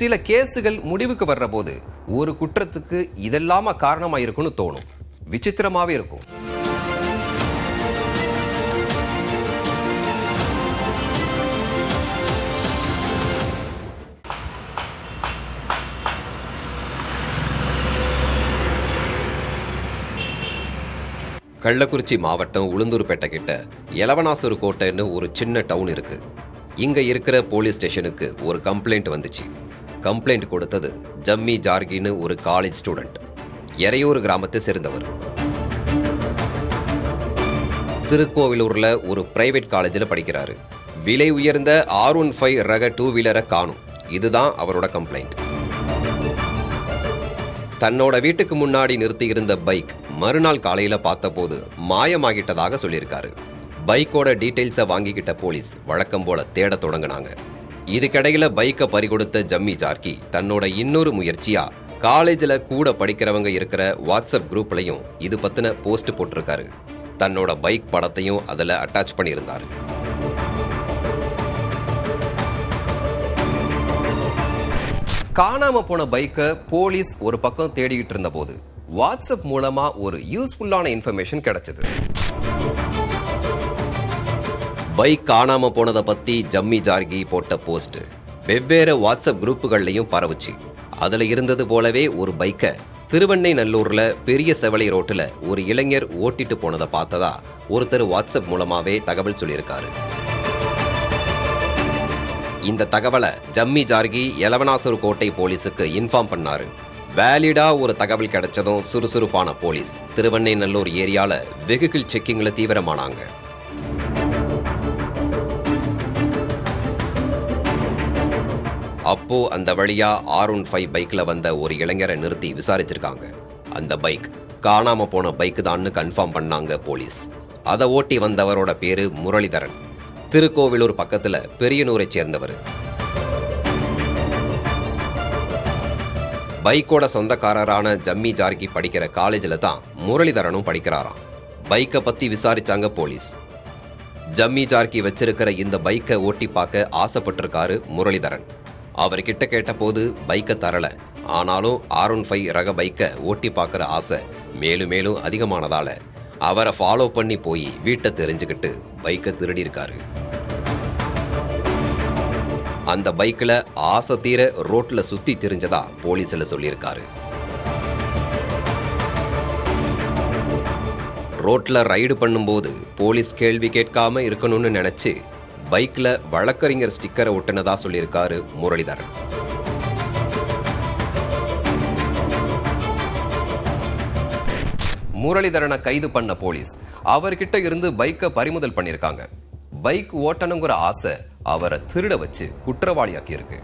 சில கேஸுகள் முடிவுக்கு வர்ற போது ஒரு குற்றத்துக்கு இதெல்லாம காரணமா இருக்குன்னு தோணும். விசித்திரமாவே இருக்கும். கள்ளக்குறிச்சி மாவட்டம் உளுந்தூர்பேட்டை கிட்ட எலவனாசூர் கோட்டைன்னு ஒரு சின்ன டவுன் இருக்கு. இங்க இருக்கிற போலீஸ் ஸ்டேஷனுக்கு ஒரு கம்ப்ளைண்ட் வந்துச்சு. கம்ப்ளைண்ட் கொடுத்தது ஜம்மி ஜார்கின்னு ஒரு காலேஜ் ஸ்டூடெண்ட். எறையூர் கிராமத்தை சேர்ந்தவர். திருக்கோவிலூர்ல ஒரு பிரைவேட் காலேஜில் படிக்கிறாரு. விலை உயர்ந்த R15 ரக 2 வீலரை காணும். இதுதான் அவரோட கம்ப்ளைண்ட். தன்னோட வீட்டுக்கு முன்னாடி நிறுத்தி இருந்த பைக் மறுநாள் காலையில பார்த்தபோது மாயமாகிட்டதாக சொல்லியிருக்காரு. பைக்கோட டீடைல்ஸை வாங்கிக்கிட்ட போலீஸ் வழக்கம் போல தேட தொடங்கினாங்க. இதுக்கிடையில பைக்கை பறிகொடுத்த ஜம்மி ஜார்கி தன்னோட இன்னொரு முயற்சியா காலேஜில் கூட படிக்கிறவங்க இருக்கிற வாட்ஸ்அப் குரூப்லையும் இது பத்தின போஸ்ட் போட்டிருக்காரு. தன்னோட பைக் படத்தையும் அதில் அட்டாச் பண்ணியிருந்தாரு. காணாம போன பைக்கை போலீஸ் ஒரு பக்கம் தேடிக்கிட்டு இருந்த போது வாட்ஸ்அப் மூலமா ஒரு யூஸ்ஃபுல்லான இன்ஃபர்மேஷன் கிடைச்சது. பைக் காணாம போனதை பத்தி ஜம்மி ஜார்கி போட்ட போஸ்ட் வெவ்வேறு வாட்ஸ்அப் குரூப்புகள்லையும் பரவுச்சு. அதுல இருந்தது போலவே ஒரு பைக்கை திருவெண்ணைநல்லூர்ல பெரிய செவலை ரோட்டுல ஒரு இளைஞர் ஓட்டிட்டு போனதை பார்த்ததா ஒருத்தர் வாட்ஸ்அப் மூலமாவே தகவல் சொல்லியிருக்காரு. இந்த தகவலை ஜம்மி ஜார்கி எலவனாசூர் கோட்டை போலீஸுக்கு இன்ஃபார்ம் பண்ணாரு. வேலிடா ஒரு தகவல் கிடைச்சதும் சுறுசுறுப்பான போலீஸ் திருவெண்ணைநல்லூர் ஏரியால வெஹிக்கிள் செக்கிங்ல தீவிரமானாங்க. அப்போ அந்த வழியா R15 பைக்ல வந்த ஒரு இளைஞரை நிறுத்தி விசாரிச்சிருக்காங்க. அந்த பைக் காணாம போன பைக் தான்னு கன்ஃபார்ம் பண்ணாங்க போலீஸ். அதை ஓட்டி வந்தவரோட பேரு முரளிதரன். திருக்கோவிலூர் பக்கத்துல பெரியனூரை சேர்ந்தவர். பைக்கோட சொந்தக்காரரான ஜம்மி ஜார்கி படிக்கிற காலேஜில் தான் முரளிதரனும் படிக்கிறாராம். பைக்கை பத்தி விசாரிச்சாங்க போலீஸ். ஜம்மி ஜார்கி வச்சிருக்கிற இந்த பைக்கை ஓட்டி பார்க்க ஆசைப்பட்டிருக்காரு முரளிதரன். அவர்கிட்ட கேட்ட போது பைக்கை தரல. ஆனாலும் R15 ரக பைக்கை ஓட்டி பார்க்குற ஆசை மேலும் மேலும் அதிகமானதால அவரை ஃபாலோ பண்ணி போய் வீட்டை தெரிஞ்சுக்கிட்டு பைக்கை திருடி இருக்காரு. அந்த பைக்கில் ஆசை தீர ரோட்ல சுத்தி திரிஞ்சதா போலீஸ்ல சொல்லியிருக்காரு. ரோட்ல ரைடு பண்ணும்போது போலீஸ் கேள்வி கேட்காம இருக்கணும்னு நினைச்சு பைக்ல வழக்கறிஞர் ஸ்டிக்கரை ஒட்டினதா சொல்லியிருக்காரு முரளிதரன். முரளிதரனை கைது பண்ண போலீஸ் அவர்கிட்ட இருந்து பைக்கை பறிமுதல் பண்ணியிருக்காங்க. பைக் ஓட்டணுங்கிற ஆசை அவரை திருட வச்சு குற்றவாளியாக்கி இருக்கு.